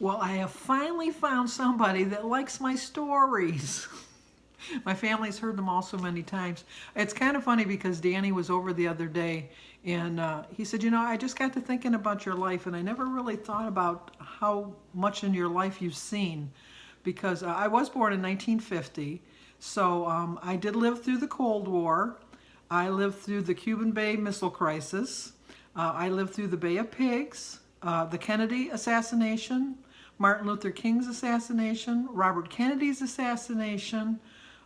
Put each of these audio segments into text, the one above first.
Well, I have finally found somebody that likes my stories. My family's heard them all so many times. It's kind of funny because Danny was over the other day and he said, you know, I just got to thinking about your life and I never really thought about how much in your life you've seen because I was born in 1950. So I did live through the Cold War. I lived through the Cuban Bay Missile Crisis. I lived through the Bay of Pigs, the Kennedy assassination, Martin Luther King's assassination, Robert Kennedy's assassination,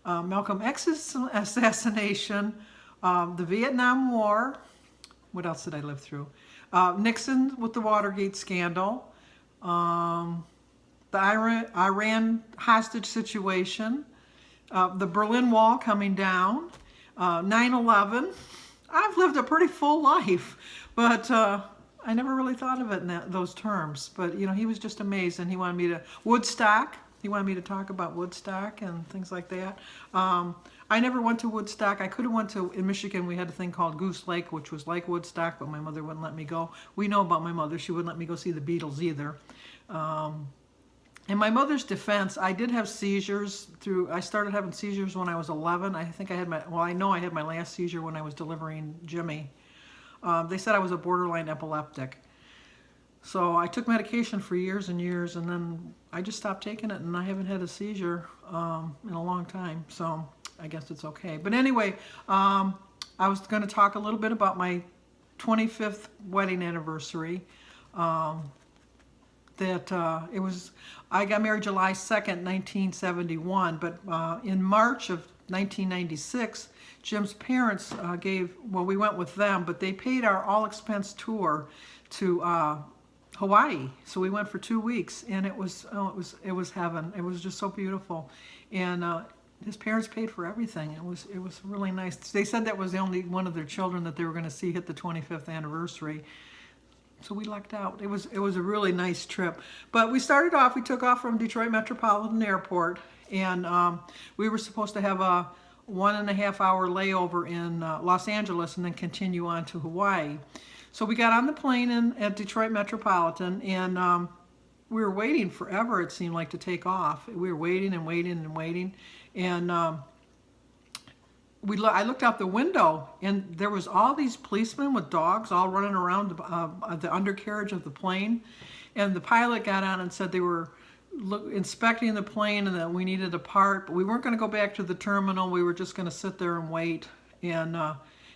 Malcolm X's assassination, the Vietnam War. What else did I live through? Nixon with the Watergate scandal, the Iran hostage situation, the Berlin Wall coming down, 9/11. I've lived a pretty full life, but I never really thought of it in those terms. But you know, he was just amazing. He wanted me to Woodstock. He wanted me to talk about Woodstock and things like that. I never went to Woodstock. I could have went to, in Michigan, we had a thing called Goose Lake, which was like Woodstock, but my mother wouldn't let me go. We know about my mother. She wouldn't let me go see the Beatles either. In my mother's defense, I did have seizures I started having seizures when I was 11. I think I had I know I had my last seizure when I was delivering Jimmy. They said I was a borderline epileptic. So I took medication for years and years, and then I just stopped taking it, and I haven't had a seizure in a long time. So I guess it's okay. But anyway, I was going to talk a little bit about my 25th wedding anniversary. I got married July 2nd, 1971, but in March of 1996, Jim's parents we went with them, but they paid our all-expense tour to Hawaii. So we went for 2 weeks, and it was heaven. It was just so beautiful, and his parents paid for everything. It was really nice. They said that was the only one of their children that they were going to see hit the 25th anniversary. So we lucked out. It was a really nice trip. But we took off from Detroit Metropolitan Airport, and we were supposed to have a 1.5-hour layover in Los Angeles and then continue on to Hawaii. So we got on the plane at Detroit Metropolitan, and we were waiting forever, it seemed like, to take off. We were waiting and waiting and waiting, and I looked out the window, and there was all these policemen with dogs all running around the undercarriage of the plane. And the pilot got on and said they were inspecting the plane and that we needed a part, but we weren't going to go back to the terminal. We were just going to sit there and wait. And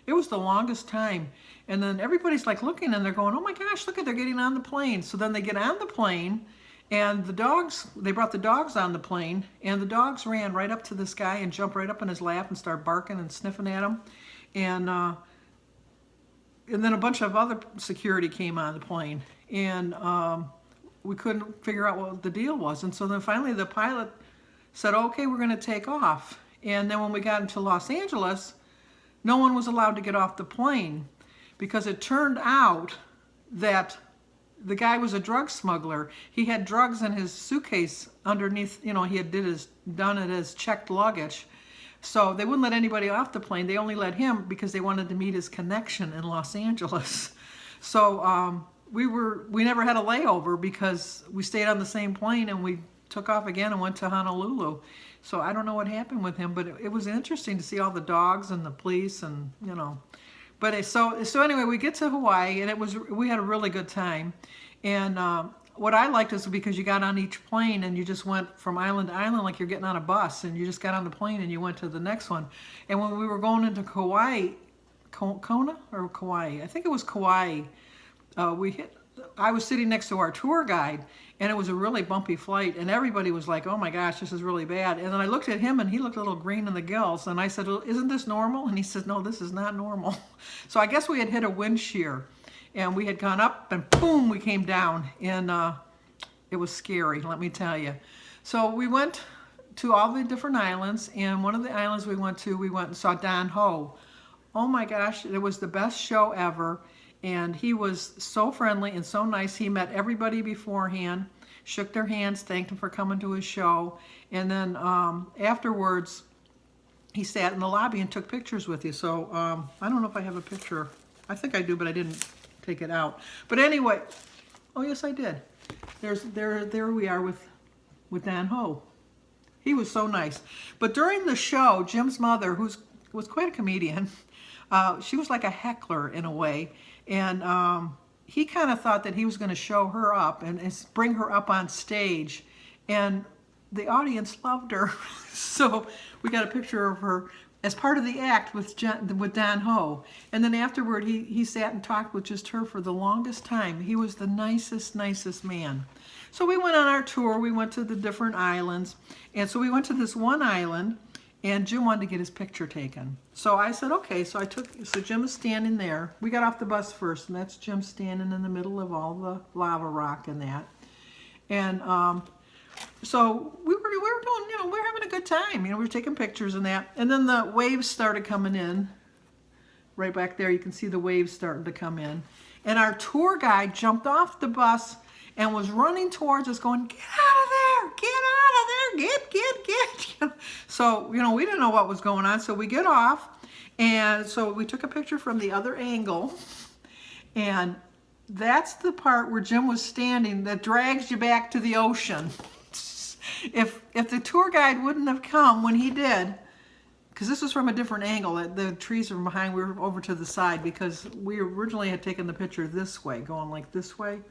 it was the longest time. And then everybody's like looking, and they're going, oh my gosh, look at, they're getting on the plane. So then they get on the plane, and they brought the dogs on the plane, and the dogs ran right up to this guy and jumped right up in his lap and started barking and sniffing at him. And then a bunch of other security came on the plane, and we couldn't figure out what the deal was. And so then finally the pilot said, okay, we're going to take off. And then when we got into Los Angeles, no one was allowed to get off the plane because it turned out that the guy was a drug smuggler. He had drugs in his suitcase underneath, he had done it as checked luggage. So they wouldn't let anybody off the plane. They only let him because they wanted to meet his connection in Los Angeles. So we never had a layover because we stayed on the same plane, and we took off again and went to Honolulu. So I don't know what happened with him, but it was interesting to see all the dogs and the police and, But so anyway, we get to Hawaii, and we had a really good time. And what I liked is because you got on each plane and you just went from island to island like you're getting on a bus, and you just got on the plane and you went to the next one. And when we were going into Kauai, Kona or Kauai, I think it was Kauai, I was sitting next to our tour guide, and it was a really bumpy flight, and everybody was like, oh my gosh, this is really bad. And then I looked at him, and he looked a little green in the gills, and I said, well, isn't this normal? And he said, no, this is not normal. So I guess we had hit a wind shear, and we had gone up, and boom, we came down, and it was scary, let me tell you. So we went to all the different islands, and one of the islands we went and saw Don Ho. Oh my gosh, it was the best show ever. And he was so friendly and so nice. He met everybody beforehand, shook their hands, thanked them for coming to his show. And then afterwards, he sat in the lobby and took pictures with you. So I don't know if I have a picture. I think I do, but I didn't take it out. But anyway, oh yes, I did. There we are with Dan Ho. He was so nice. But during the show, Jim's mother, was quite a comedian, she was like a heckler in a way, and he kind of thought that he was going to show her up and bring her up on stage, and the audience loved her. So we got a picture of her as part of the act with Dan Ho. And then afterward, he sat and talked with just her for the longest time. He was the nicest man. So we went on our tour. We went to the different islands. And so we went to this one island, and Jim wanted to get his picture taken. So I said, okay. So Jim is standing there. We got off the bus first, and that's Jim standing in the middle of all the lava rock and that. And so we were doing, we were having a good time. We were taking pictures and that. And then the waves started coming in. Right back there, you can see the waves starting to come in. And our tour guide jumped off the bus and was running towards us going, get out of there, get. So, we didn't know what was going on. So we get off. And so we took a picture from the other angle. And that's the part where Jim was standing that drags you back to the ocean. If the tour guide wouldn't have come when he did, because this was from a different angle, the trees were behind, we were over to the side because we originally had taken the picture this way, going like this way,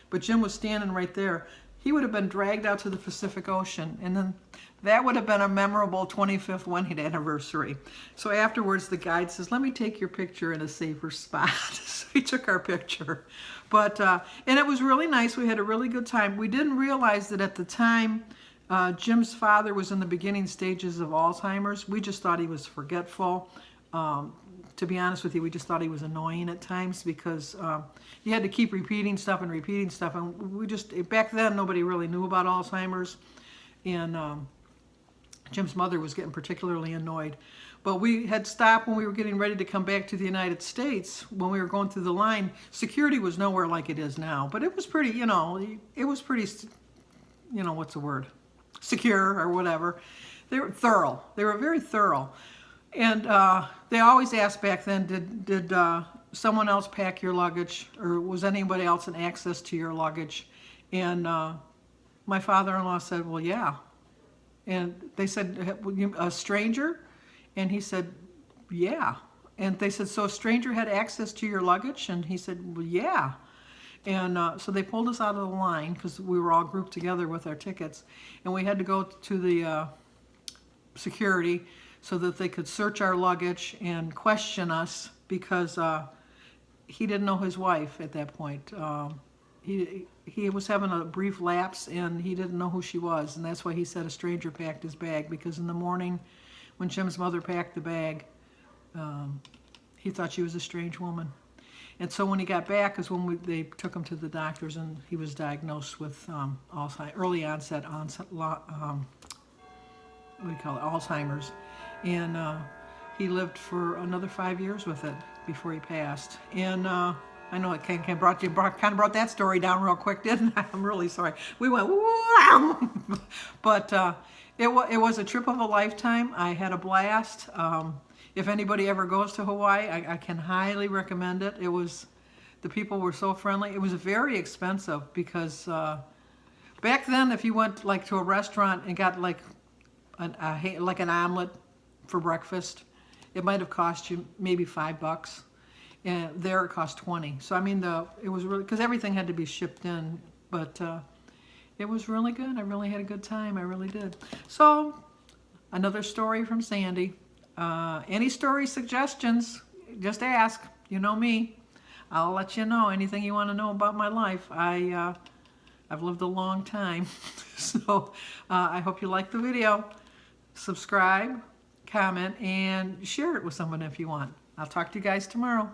but Jim was standing right there. He would have been dragged out to the Pacific Ocean, and then that would have been a memorable 25th wedding anniversary. So afterwards, the guide says, let me take your picture in a safer spot. So he took our picture. But, and it was really nice. We had a really good time. We didn't realize that at the time, Jim's father was in the beginning stages of Alzheimer's. We just thought he was forgetful. To be honest with you, we just thought he was annoying at times because you had to keep repeating stuff. And we just, back then, nobody really knew about Alzheimer's. And Jim's mother was getting particularly annoyed. But we had stopped when we were getting ready to come back to the United States. When we were going through the line, security was nowhere like it is now. But it was pretty, it was pretty, what's the word? Secure or whatever. They were thorough. They were very thorough. And they always asked back then, did someone else pack your luggage, or was anybody else in access to your luggage? And my father-in-law said, well, yeah. And they said, a stranger? And he said, yeah. And they said, so a stranger had access to your luggage? And he said, well, yeah. And so they pulled us out of the line because we were all grouped together with our tickets. And we had to go to the security so that they could search our luggage and question us because he didn't know his wife at that point. He was having a brief lapse and he didn't know who she was. And that's why he said a stranger packed his bag, because in the morning when Jim's mother packed the bag, he thought she was a strange woman. And so when he got back is when they took him to the doctors, and he was diagnosed with early onset Alzheimer's. And he lived for another 5 years with it before he passed. And I know it kind of brought that story down real quick, didn't I? I'm really sorry. We went, wow! But it was a trip of a lifetime. I had a blast. If anybody ever goes to Hawaii, I can highly recommend it. The people were so friendly. It was very expensive because back then, if you went like to a restaurant and got like an omelet for breakfast, it might have cost you maybe $5, and there it cost 20. So I mean, it was really, because everything had to be shipped in, but it was really good. I really had a good time. I really did. So another story from Sandy. Any story suggestions, just ask. You know me. I'll let you know anything you want to know about my life. I've lived a long time. So I hope you like the video. Subscribe, comment, and share it with someone if you want. I'll talk to you guys tomorrow.